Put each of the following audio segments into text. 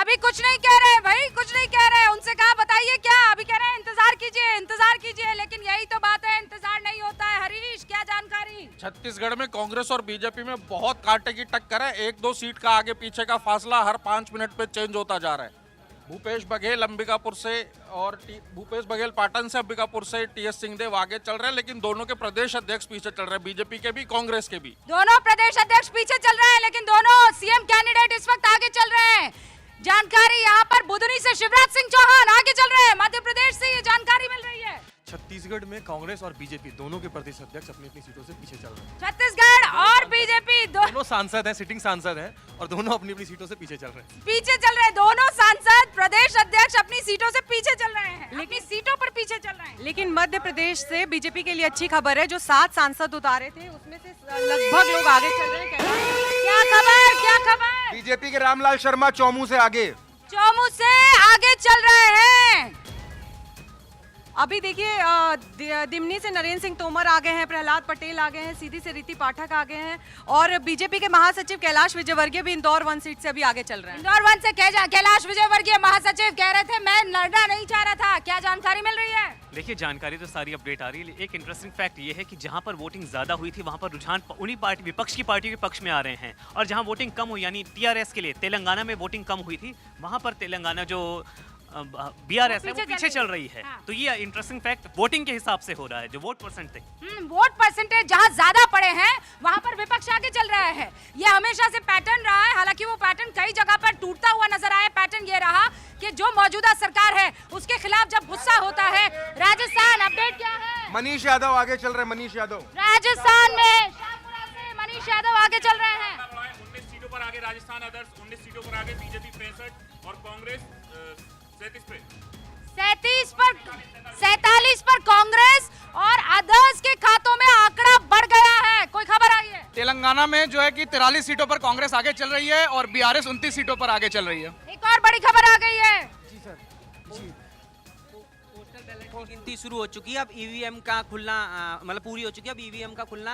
अभी कुछ नहीं कह रहे भाई, कुछ नहीं कह रहे। उनसे कहा बताइए क्या, अभी कह रहे हैं इंतजार कीजिए, इंतजार कीजिए, लेकिन यही तो बात है, इंतजार नहीं होता है। हरीश, क्या जानकारी? छत्तीसगढ़ में कांग्रेस और बीजेपी में बहुत कांटे की टक्कर है। 1-2 सीट का आगे पीछे का फासला हर 5 मिनट पे चेंज होता जा रहा है। भूपेश बघेल अंबिकापुर से और भूपेश बघेल पाटन से, अंबिकापुर से टीएस सिंहदेव आगे चल रहे हैं, लेकिन दोनों के प्रदेश अध्यक्ष पीछे चल रहे हैं, बीजेपी के भी कांग्रेस के भी। दोनों प्रदेश अध्यक्ष पीछे चल रहे हैं, लेकिन दोनों सीएम कैंडिडेट इस वक्त आगे चल रहे हैं। जानकारी यहाँ पर बुधनी से शिवराज सिंह चौहान आगे चल रहे हैं, मध्य प्रदेश से ये जानकारी मिल रही है। छत्तीसगढ़ में कांग्रेस और बीजेपी दोनों के प्रदेश अध्यक्ष अपनी अपनी सीटों से पीछे चल रहे हैं। छत्तीसगढ़ और बीजेपी दोनों सांसद हैं, सिटिंग सांसद हैं, और दोनों अपनी अपनी सीटों से पीछे चल रहे हैं। पीछे चल रहे हैं दोनों सांसद, प्रदेश अध्यक्ष अपनी सीटों से पीछे चल रहे हैं, लेकिन सीटों पर पीछे चल रहे हैं। लेकिन मध्य प्रदेश से बीजेपी के लिए अच्छी खबर है, जो 7 सांसद उतारे थे उसमें से लगभग लोग आगे चल रहे हैं। क्या खबर, क्या खबर? बीजेपी के रामलाल शर्मा चौमू से आगे, चौमू से आगे चल रहे हैं। अभी देखिए दिमनी से नरेंद्र सिंह तोमर आ गए हैं, प्रहलाद पटेल आ गए हैं, सीधी से रीति पाठक आ गए हैं, और बीजेपी के महासचिव कैलाश विजयवर्गीय भी इंदौर 1 सीट से अभी आगे चल रहे हैं। इंदौर 1 से कैलाश विजयवर्गीय महासचिव कह रहे थे मैं लड़ना नहीं चाह रहा था, क्या जानकारी मिल रही है? देखिए जानकारी तो सारी अपडेट आ रही है। एक इंटरेस्टिंग फैक्ट ये है कि जहां पर वोटिंग ज्यादा हुई थी वहां पर रुझान उन्हीं पार्टी विपक्ष की पार्टियों के पक्ष में आ रहे हैं, और जहां वोटिंग कम हुई यानी टीआरएस के लिए तेलंगाना में वोटिंग कम हुई थी, वहां पर तेलंगाना जो बीआरएस है वो पीछे चल रही है। हाँ। तो ये इंटरेस्टिंग फैक्ट वोटिंग के हिसाब से हो रहा है, जो वोट परसेंट थे। वोट परसेंटेज जहां ज्यादा पड़े हैं वहां पर विपक्ष आगे चल रहा है। ये हमेशा से पैटर्न रहा है, हालांकि वो पैटर्न कई जगह पर टूटता हुआ नजर आया। पैटर्न ये रहा कि जो मौजूदा सरकार है उसके खिलाफ जब गुस्सा होता है। राजस्थान अपडेट क्या है? मनीष यादव आगे चल रहे हैं, मनीष यादव राजस्थान में शाहपुरा से मनीष यादव आगे चल रहे हैं। 19 सीटों पर आगे राजस्थान अदर्स, 19 सीटों पर आगे बीजेपी 65 और कांग्रेस 47 पर कांग्रेस और अदर्स के खातों में आंकड़ा बढ़ गया है। कोई खबर आई है? तेलंगाना में जो है कि 43 सीटों पर कांग्रेस आगे चल रही है और बीआरएस 29 सीटों पर आगे चल रही है। एक और बड़ी खबर आ गई है। जी सर, जी पोस्टल बैलेट की गिनती शुरू हो चुकी है, अब ईवीएम का खुलना मतलब पूरी हो चुकी है, अब ईवीएम का खुलना।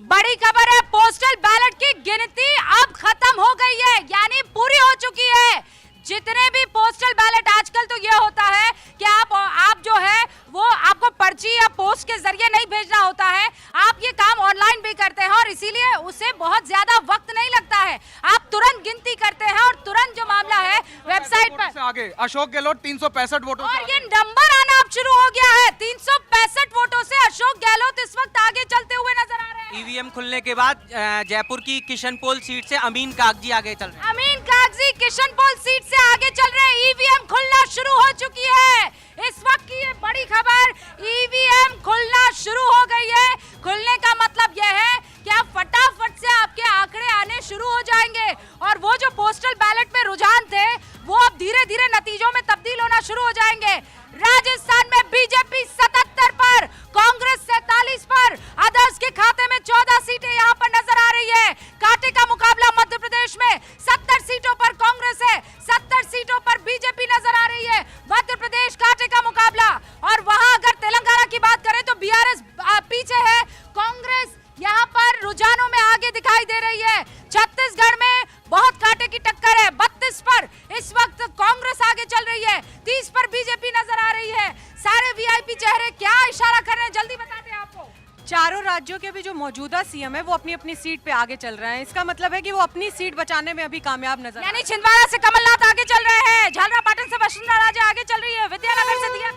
बड़ी खबर है, पोस्टल बैलेट की गिनती अब खत्म हो गई है, यानी पूरी हो चुकी है। जितने भी पोस्टल बैलेट, आजकल तो ये होता है कि आप जो है वो आपको पर्ची या पोस्ट के जरिए नहीं भेजना होता है, आप ये काम ऑनलाइन भी करते हैं और इसीलिए उसे बहुत ज्यादा वक्त नहीं लगता है। आप तुरंत गिनती करते हैं और तुरंत जो मामला है वेबसाइट पर आगे अशोक गहलोत 365 वोटों और ये नंबर आना अब शुरू हो गया है। 365 वोटों से अशोक गहलोत इस वक्त आगे चलते हुए नजर आ रहे हैं। ईवीएम खुलने के बाद जयपुर की किशनपोल सीट से अमीन कागजी आगे चल रहे हैं। अमीन कागजी किशनपोल सीट से आगे चल रहे हैं। ईवीएम खुलना शुरू हो चुकी है। इस वक्त की ये बड़ी खबर, ईवीएम खुलना शुरू हो गई है। खुलने का मतलब यह है कि आप फटाफट से आपके आंकड़े आने शुरू हो जाएंगे और वो जो पोस्टल बैलेट में रुझान थे वो अब धीरे धीरे नतीजों में तब्दील होना शुरू हो जाएंगे। राजस्थान में बीजेपी 77 पर, कांग्रेस 47 पर, अदर्स के खाते में 14 सीटें यहाँ पर नजर आ रही है। कांटे का मुकाबला मध्य प्रदेश में 70 सीटों पर कांग्रेस है, 70 सीटों पर बीजेपी नजर आ रही है। मध्य प्रदेश कांटे का मुकाबला। और वहां अगर तेलंगाना की बात करें तो बीआरएस पीछे है, कांग्रेस यहाँ पर रुझानों में आगे दिखाई दे रही है। छत्तीसगढ़ में बहुत कांटे की टक्कर है। 32 पर इस वक्त कांग्रेस आगे चल रही है, 30 पर बीजेपी नजर आ रही है। सारे वीआईपी चेहरे क्या इशारा कर रहे हैं, जल्दी बताते हैं आपको। चारों राज्यों के भी जो मौजूदा सीएम है वो अपनी अपनी सीट पे आगे चल रहे हैं। इसका मतलब है कि वो अपनी सीट बचाने में अभी कामयाब नजर, यानी छिंदवाड़ा से कमलनाथ आगे चल रहे हैं, झालरापाटन से वसुंधरा राजे आगे चल रही है, विद्यानगर से दिया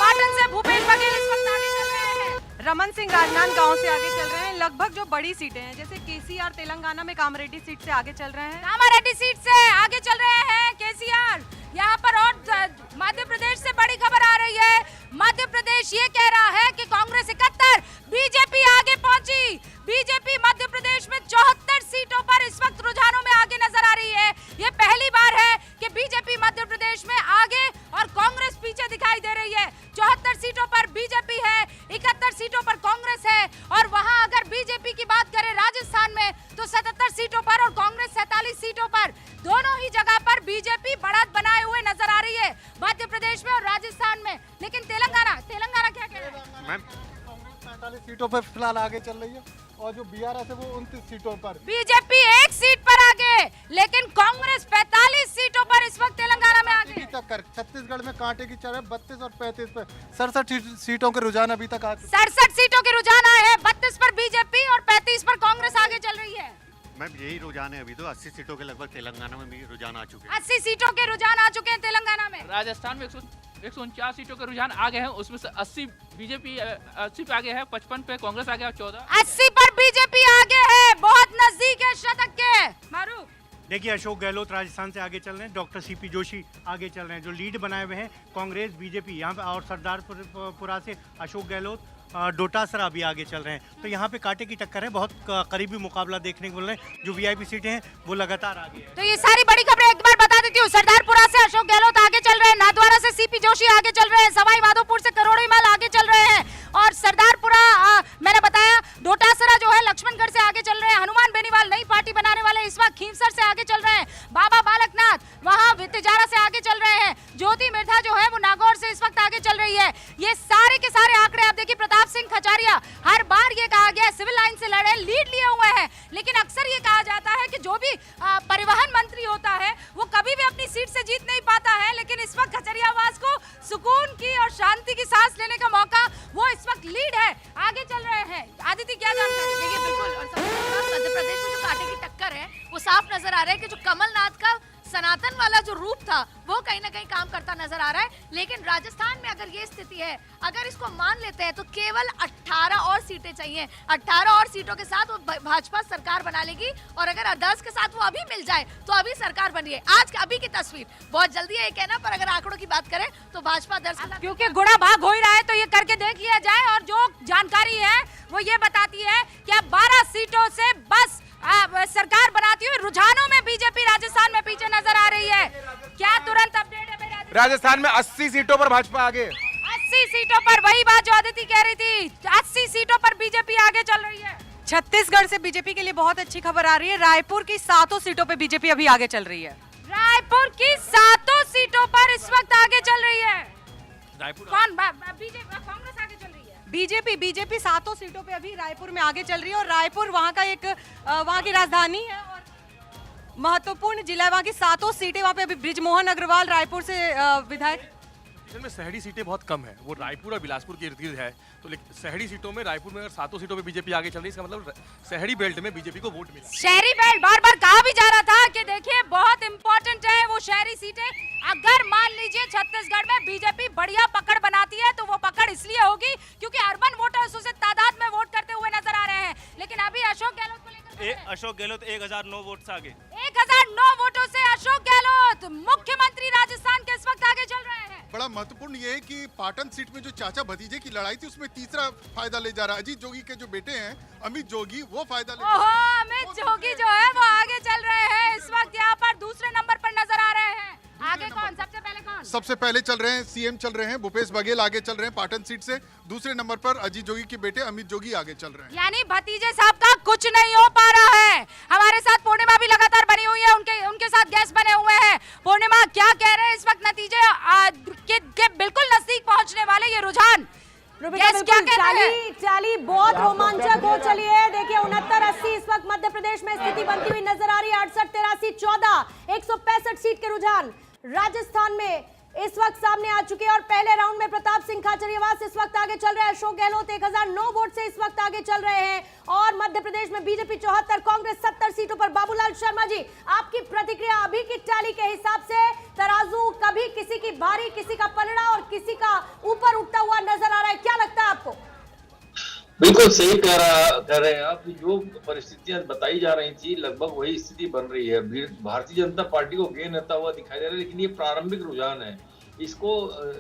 पाटन से भूपेश बघेल इस वक्त आगे चल रहे हैं, रमन सिंह राजनांदगांव से आगे चल रहे हैं। लगभग जो बड़ी सीटें हैं जैसे केसीआर तेलंगाना में कामारेड्डी सीट से आगे चल रहे हैं। कामारेड्डी सीट से आगे चल रहे हैं केसीआर यहाँ पर। और मध्य प्रदेश से बड़ी खबर आ रही है। मध्य प्रदेश ये कह रहा है कि कांग्रेस 71, बीजेपी आगे पहुंची। बीजेपी मध्य प्रदेश में 74 सीटों पर इस वक्त रुझानों में आगे नजर आ रही है। ये पहली बार है कि बीजेपी मध्य प्रदेश में आगे और कांग्रेस पीछे दिखाई दे रही है। 74 सीटों पर बीजेपी है, 71 सीटों पर कांग्रेस है। और वहां अगर बीजेपी की बात करें राजस्थान में तो 77 सीटों पर और कांग्रेस 47 सीटों पर, दोनों ही जगह पर बीजेपी बढ़त बनाए हुए नजर आ रही है मध्य प्रदेश में और राजस्थान में। लेकिन तेलंगाना क्या कह रहा है? कांग्रेस 45 सीटों पर फिलहाल आगे चल रही है और जो बीआरएस है वो 29 सीटों पर। बीजेपी 1 सीट पर आगे, लेकिन कांग्रेस 45 सीट इस वक्त तेलंगाना में आगे। टक्कर छत्तीसगढ़ में कांटे की चढ़ 32 और 35 पे 67 सीटों के रुझान अभी तक आ चुके 67 सीटों के रुझान आए हैं, 32 पर बीजेपी और 35 पर कांग्रेस आगे चल रही है। मैम यही रुझान है अभी तो 80 सीटों के लगभग तेलंगाना में भी रुझान आ चुके हैं। 80 सीटों के रुझान आ चुके हैं तेलंगाना में। राजस्थान में 149 सीटों के रुझान आ गए हैं, उसमें से 80 बीजेपी 80 पे आगे है, 55 पे कांग्रेस आगे है, 14 80 पर बीजेपी आगे है, बहुत नजदीक है शतक के। मारूफ देखिए अशोक गहलोत राजस्थान से आगे चल रहे हैं, डॉक्टर सीपी जोशी आगे चल रहे हैं, जो लीड बनाए हुए हैं कांग्रेस बीजेपी यहाँ पे, और सरदारपुरा से अशोक गहलोत डोटासरा भी आगे चल रहे हैं। तो यहाँ पे कांटे की टक्कर है, बहुत करीबी मुकाबला देखने को मिल रहा है। जो वीआईपी सीटें हैं वो लगातार आगे है। तो ये सारी बड़ी खबरें एक बार बता देती हूँ। सरदारपुरा से अशोक गहलोत आगे चल रहे हैं, नाथद्वारा से सीपी जोशी आगे चल रहे हैं, सवाई माधोपुर से करोड़ीमल आगे चल रहे हैं, और सरदारपुरा मैंने बताया, डोटासरा जो है लक्ष्मणगढ़ से आगे चल रहे हैं, हनुमान बेनीवाल नई पार्टी बनाने वाले इस वक्त खींवसर से आगे चल रहे हैं, बाबा बालकनाथ वहाँ वित्तिजारा से आगे चल रहे हैं, ज्योति मिर्धा जो है वो नागौर से इस वक्त आगे चल रही है। ये सारे के सारे आंकड़े आप देखिए। प्रताप सिंह खचारिया, हर बार ये कहा गया सिविल लाइन से लड़े, लीड लिए हुए हैं, लेकिन अक्सर ये कहा जाता है कि जो भी परिवहन मंत्री होता है वो कभी भी अपनी सीट से जीत नहीं पाता है, लेकिन इस वक्त खचरियावास को सुकून की और शांति की सांस लेने का मौका, वो इस वक्त लीड है, आगे चल रहे हैं। आदित्य क्या जानकारी? देखिए बिल्कुल, और मध्य प्रदेश में जो कांटे की टक्कर है वो साफ नजर आ रहा है कि जो कमलनाथ का सनातन वाला जो रूप था वो कहीं ना कहीं काम करता नजर आ रहा है। लेकिन राजस्थान में अगर ये स्थिति है, अगर इसको मान लेते हैं तो केवल 18 और सीटें चाहिए। 18 और सीटों के साथ वो भाजपा सरकार बना लेगी, और अगर 10 के साथ वो अभी मिल जाए तो अभी सरकार बनिए। आज अभी की तस्वीर बहुत जल्दी है ये कहना, पर अगर आंकड़ों की बात करें तो भाजपा 10 के साथ, क्योंकि गुणा भाग हो ही रहा है तो ये करके देख लिया जाए। और जो जानकारी है वो ये बताती है कि अब 12 सीटों से बस सरकार बनाती हुई रुझानों में बीजेपी राजस्थान में पीछे नजर आ रही है। क्या तुरंत अपडेट है भाई? राजस्थान में 80 सीटों पर भाजपा आगे। 80 सीटों पर, वही बात जो अदिति कह रही थी, 80 सीटों पर बीजेपी आगे चल रही है। छत्तीसगढ़ से बीजेपी के लिए बहुत अच्छी खबर आ रही है, रायपुर की 7 सीटों पे बीजेपी अभी आगे चल रही है। रायपुर की 7 सीटों पर इस वक्त आगे चल रही है। रायपुर कौन? बीजेपी, कांग्रेस आगे चल रही है। बीजेपी 7 सीटों पे अभी रायपुर में आगे चल रही है, और रायपुर वहाँ का एक वहाँ की राजधानी है और महत्वपूर्ण जिला है। वहाँ की 7 सीटें, वहाँ पे अभी बृजमोहन अग्रवाल रायपुर से विधायक। में शहरी सीटें बहुत कम है, वो रायपुर और बिलासपुर के इर्द गिर्द है, तो लेकिन शहरी सीटों में रायपुर में अगर 7 सीटों पे बीजेपी आगे चल रही है, इसका मतलब शहरी बेल्ट में बीजेपी को वोट मिला। शहरी बेल्ट बार बार कहा भी जा रहा था कि देखिए बहुत इंपॉर्टेंट है वो शहरी सीटें। अगर मान लीजिए छत्तीसगढ़ में बीजेपी बढ़िया पकड़ बनाती है तो वो पकड़ इसलिए होगी क्योंकि अर्बन वोटर्स उसे तादाद में वोट करते हुए नजर आ रहे हैं। लेकिन अभी अशोक गहलोत को लेकर अशोक गहलोत 1009 वोट से आगे, 1009 वोटों से अशोक गहलोत मुख्यमंत्री राजस्थान के इस वक्त आगे चल रहे हैं। बड़ा महत्वपूर्ण ये है कि पाटन सीट में जो चाचा भतीजे की लड़ाई थी उसमें तीसरा फायदा ले जा रहा है अजीत जोगी के जो बेटे हैं अमित जोगी, वो फायदा ले ओहो, अमित जोगी जो है वो आगे चल रहे हैं इस वक्त, यहाँ पर दूसरे नंबर पर नजर आ रहे हैं। आगे कौन? सबसे पहले कौन? सबसे पहले चल रहे हैं सीएम चल रहे हैं भूपेश बघेल आगे चल रहे हैं पाटन सीट से, दूसरे नंबर पर अजीत जोगी के बेटे अमित जोगी आगे चल रहे हैं। यानी भतीजे साहब का कुछ नहीं हो पा रहा है। हमारे साथ पूर्णिमा भी लगातार बनी हुई है, उनके साथ गेस्ट बने हुए हैं। पूर्णिमा क्या कह रहे हैं इस वक्त नतीजे के बिल्कुल नजदीक पहुंचने वाले ये रुझान? चाली बहुत रोमांचक हो चली है। देखिए 69-80 इस वक्त मध्य प्रदेश में स्थिति बनती हुई नजर आ रही है। 68-83-14 165 सीट के रुझान राजस्थान में इस वक्त सामने आ चुके हैं, और पहले राउंड में प्रताप सिंह खाचरियावास इस वक्त आगे चल रहे हैं। अशोक गहलोत 1009 वोट से इस वक्त आगे चल रहे हैं, और मध्य प्रदेश में बीजेपी 74, कांग्रेस 70 सीटों पर। बाबूलाल शर्मा जी, आपकी प्रतिक्रिया अभी की टैली के हिसाब से? तराजू कभी किसी की भारी, किसी का पलड़ा और किसी का ऊपर उठता हुआ नजर आ रहा है, क्या लगता है आपको? बिल्कुल सही कह रहे हैं आप। जो परिस्थितियां बताई जा रही थी लगभग वही स्थिति बन रही है। भारतीय जनता पार्टी को गेन होता हुआ दिखाई दे रहा है, लेकिन ये प्रारंभिक रुझान है, इसको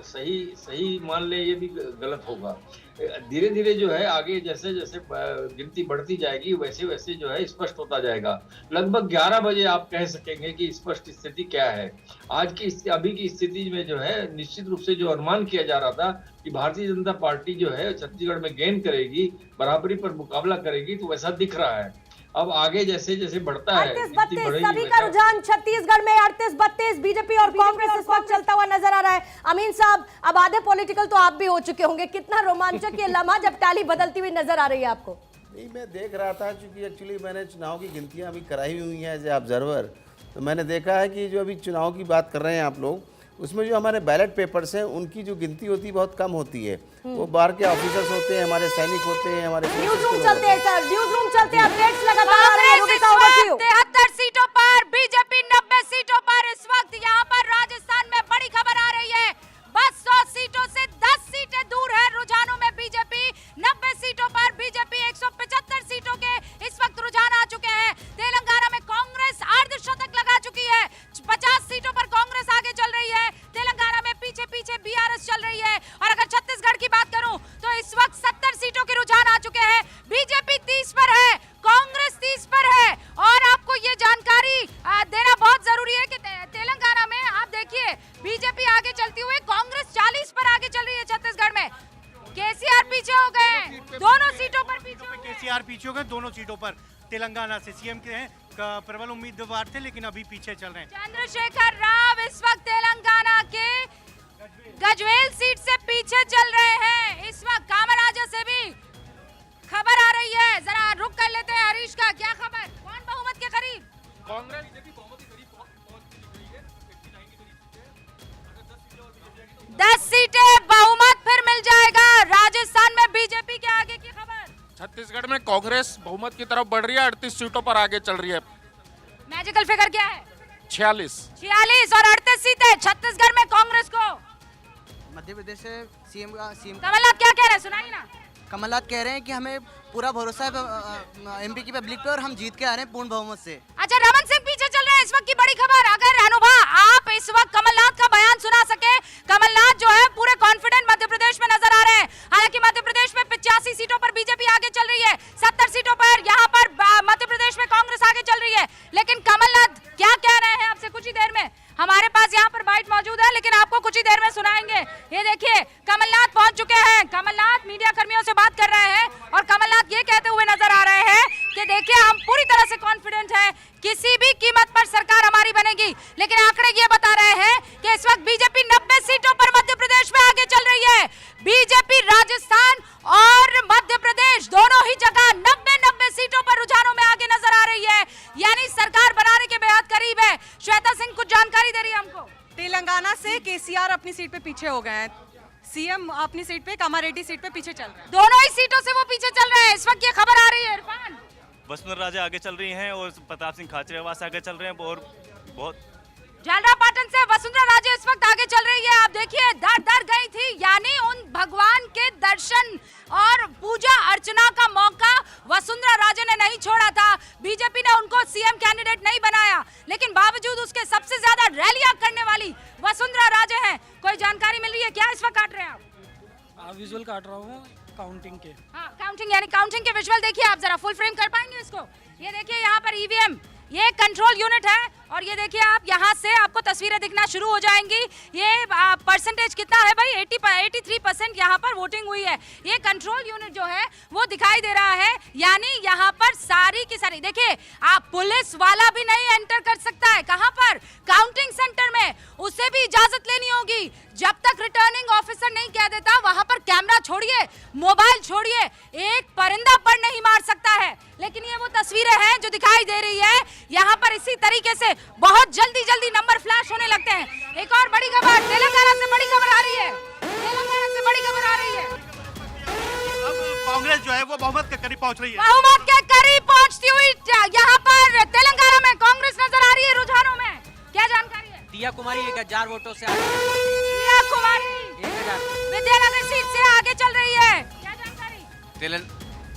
सही मान ले ये भी गलत होगा। धीरे धीरे जो है आगे जैसे जैसे गिनती बढ़ती जाएगी वैसे वैसे जो है स्पष्ट होता जाएगा। लगभग 11 बजे आप कह सकेंगे कि स्पष्ट स्थिति क्या है। आज की अभी की स्थिति में जो है निश्चित रूप से जो अनुमान किया जा रहा था कि भारतीय जनता पार्टी जो है छत्तीसगढ़ में गेन करेगी, बराबरी पर मुकाबला करेगी, तो वैसा दिख रहा है। अब आगे जैसे जैसे बढ़ता है 38-32 सभी का रुझान छत्तीसगढ़ में 38-32 बीजेपी और कांग्रेस इस वक्त चलता हुआ नजर आ रहा है। अमीन साहब, अब आधे पॉलिटिकल तो आप भी हो चुके होंगे, कितना रोमांचक ये लम्हा जब टैली बदलती हुई नजर आ रही है आपको? नहीं, मैं देख रहा था क्योंकि एक्चुअली मैंने चुनाव की गिनतियां अभी कराई हुई हैं एज ए ऑब्जर्वर, तो मैंने देखा है कि जो अभी चुनाव की बात कर रहे हैं आप लोग, उसमें जो हमारे बैलेट पेपर्स हैं उनकी जो गिनती होती है बहुत कम होती है। वो बाहर के ऑफिसर्स होते हैं, हमारे सैनिक होते हैं, हमारे न्यूज रूम चलते हैं सर, न्यूज रूम चलते हैं, अपडेट्स लगातार आ रहे हैं। Rubika, over to you। 73 सीटों पर, बीजेपी 90 सीटों पर। इस वक्त यहाँ पर राजस्थान में बड़ी खबर आ रही है, बस 100 सीटों से 10 सीटें दूर है रुझानों में बीजेपी। 90 सीटों पर बीजेपी, 175 सीटों के इस वक्त रुझान आ चुके हैं। तेलंगाना में कांग्रेस अर्धशतक लगा चुकी है, 50 सीटों पर कांग्रेस आगे चल रही है। तेलंगाना में पीछे पीछे बीआरएस चल रही है। और अगर छत्तीसगढ़ की बात करूं तो इस वक्त 70 सीटों के रुझान आ चुके हैं। बीजेपी 30 पर है, कांग्रेस 30 पर है। और आपको ये जानकारी देना बहुत जरूरी है कि तेलंगाना में आप देखिए बीजेपी आगे चलती हुई, कांग्रेस 40 पर आगे चल रही है। छत्तीसगढ़ में केसीआर पीछे हो गए हैं, दोनों सीटों पर पीछे हो गए। केसीआर पीछे हो गए दोनों सीटों पर। तेलंगाना से सीएम के हैं प्रबल उम्मीदवार थे, लेकिन अभी पीछे चल रहे हैं। चंद्रशेखर राव इस वक्त तेलंगाना के गजवेल सीट से पीछे चल रहे हैं। इस वक्त कामराजा से भी खबर आ रही है, जरा रुक कर लेते हैं हरीश का। क्या खबर, कौन बहुमत के करीब? कांग्रेस 10 सीटें बहुमत फिर मिल जाएगा। राजस्थान में बीजेपी के आगे की खबर। छत्तीसगढ़ में कांग्रेस बहुमत की तरफ बढ़ रही है, 38 सीटों पर आगे चल रही है। मैजिकल फिगर क्या है? 46 और 38 सीटें छत्तीसगढ़ में कांग्रेस को। मध्य प्रदेश से सीएम कमलनाथ क्या कह रहे हैं, सुनाइए ना। कमलनाथ कह रहे हैं कि हमें पूरा भरोसा है एमपी की पब्लिक पे और हम जीत के आ रहे हैं पूर्ण बहुमत से। अच्छा, रमन सिंह पीछे चल रहे हैं, इस वक्त की बड़ी खबर। अगर अनुभा आप इस वक्त कमलनाथ का बयान सुना सके। कमलनाथ जो है पूरे कॉन्फिडेंट मध्य प्रदेश में नजर आ रहे हैं। हालांकि मध्य प्रदेश में 85 सीटों पर बीजेपी आगे चल रही है, 70 सीटों पर यहाँ पर मध्य प्रदेश में कांग्रेस आगे चल रही है। लेकिन कमलनाथ क्या कह रहे हैं आपसे कुछ ही देर में, हमारे पास यहाँ पर बाइट मौजूद है, लेकिन आपको कुछ ही देर में सुनाएंगे। ये देखिए कमलनाथ पहुंच चुके हैं। कमलनाथ मीडिया कर्मियों से बात कर रहे हैं और कमलनाथ ये कहते हुए नजर आ रहे हैं कि देखिए हम पूरी तरह से कॉन्फिडेंट हैं, किसी भी कीमत पर सरकार हमारी बनेगी। लेकिन आंकड़े ये बता रहे हैं कि इस वक्त बीजेपी 90 सीटों पर मध्य प्रदेश में आगे चल रही है। बीजेपी राजस्थान और मध्य प्रदेश दोनों ही जगह 90 सीटों पर रुझानों में आगे नजर आ रही है, यानी सरकार बनाने के बेहद करीब है। श्वेता सिंह कुछ जानकारी दे रही है हमको। तेलंगाना से केसीआर अपनी सीट पे पीछे हो गए हैं, सीएम अपनी सीट पे, कामारेड्डी सीट पे पीछे चल रहे हैं। दोनों ही सीटों से वो पीछे चल रहे हैं। इस वक्त ये खबर आ रही है इरफान। वसुंधरा राजे आगे चल रही हैं और प्रताप सिंह खाचरियावास आगे चल रहे हैं। और बहुत झालरापाटन से वसुंधरा राजे इस वक्त आगे चल रही है। आप देखिए दर गई थी, यानी उन भगवान के दर्शन और पूजा अर्चना का मौका वसुंधरा राजे ने नहीं छोड़ा था। बीजेपी ने उनको सीएम कैंडिडेट नहीं बनाया, लेकिन बावजूद उसके सबसे ज्यादा रैलियां करने वाली वसुंधरा राजे हैं। कोई जानकारी मिल रही है क्या? इस वक्त काट रहे हैं आप? विजुअल काट रहा हूँ काउंटिंग के। हाँ, काउंटिंग यानी काउंटिंग के विजुअल देखिए आप, जरा फुल फ्रेम कर पाएंगे इसको? ये देखिए यहाँ पर ईवीएम, ये कंट्रोल यूनिट है और ये देखिए आप यहाँ से आपको तस्वीरें दिखना शुरू हो जाएंगी। ये परसेंटेज कितना है भाई, 83% यहाँ पर वोटिंग हुई है। ये कंट्रोल यूनिट जो है वो दिखाई दे रहा है, यानी यहाँ पर सारी की सारी देखिए आप, पुलिस वाला भी नहीं एंटर कर सकता है। कहाँ पर? काउंटिंग सेंटर में, उसे भी इजाजत लेनी होगी। जब तक रिटर्निंग ऑफिसर नहीं कह देता, वहां पर कैमरा छोड़िए, मोबाइल छोड़िए, एक परिंदा पर नहीं मार सकता है। लेकिन ये वो तस्वीरें हैं जो दिखाई दे रही है। यहाँ पर इसी तरीके से बहुत जल्दी नंबर फ्लैश होने लगते हैं। एक और बड़ी खबर, तेलंगाना से बड़ी खबर आ रही है। तेलंगाना से बड़ी खबर आ रही है। अब कांग्रेस जो है वो बहुमत के करीब पहुंच रही है। बहुमत के करीब पहुंचती हुई यहाँ पर तेलंगाना में कांग्रेस नजर आ रही है रुझानों में। क्या जानकारी है? दिया कुमारी 1000 वोटों से दिया कुमारी 1000 विद्यानगर सीट से आगे चल रही है। क्या जानकारी?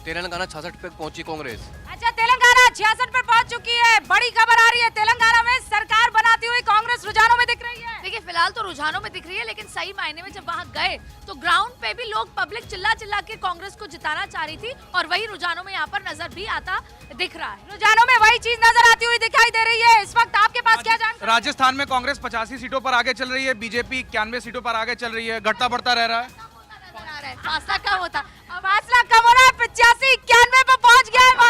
तेलंगाना 66 पे पहुंची कांग्रेस। अच्छा, तेलंगाना 66 पर पहुंच चुकी है। बड़ी खबर आ रही है, तेलंगाना में सरकार बनाती हुई कांग्रेस रुझानों में दिख रही है। देखिए फिलहाल तो रुझानों में दिख रही है, लेकिन सही मायने में जब वहाँ गए तो ग्राउंड पे भी लोग, पब्लिक चिल्ला के कांग्रेस को जिताना चाह रही थी और वही रुझानों में यहाँ पर नजर भी आता दिख रहा है। रुझानों में वही चीज नजर आती हुई दिखाई दे रही है। इस वक्त आपके पास क्या जानकारी? राजस्थान में कांग्रेस 85 सीटों पर आगे चल रही है, बीजेपी 91 सीटों पर आगे चल रही है, घटता बढ़ता रह रहा है। फासला कम होता, फासला कम हो रहा है, 85-91 पे पहुंच गया है।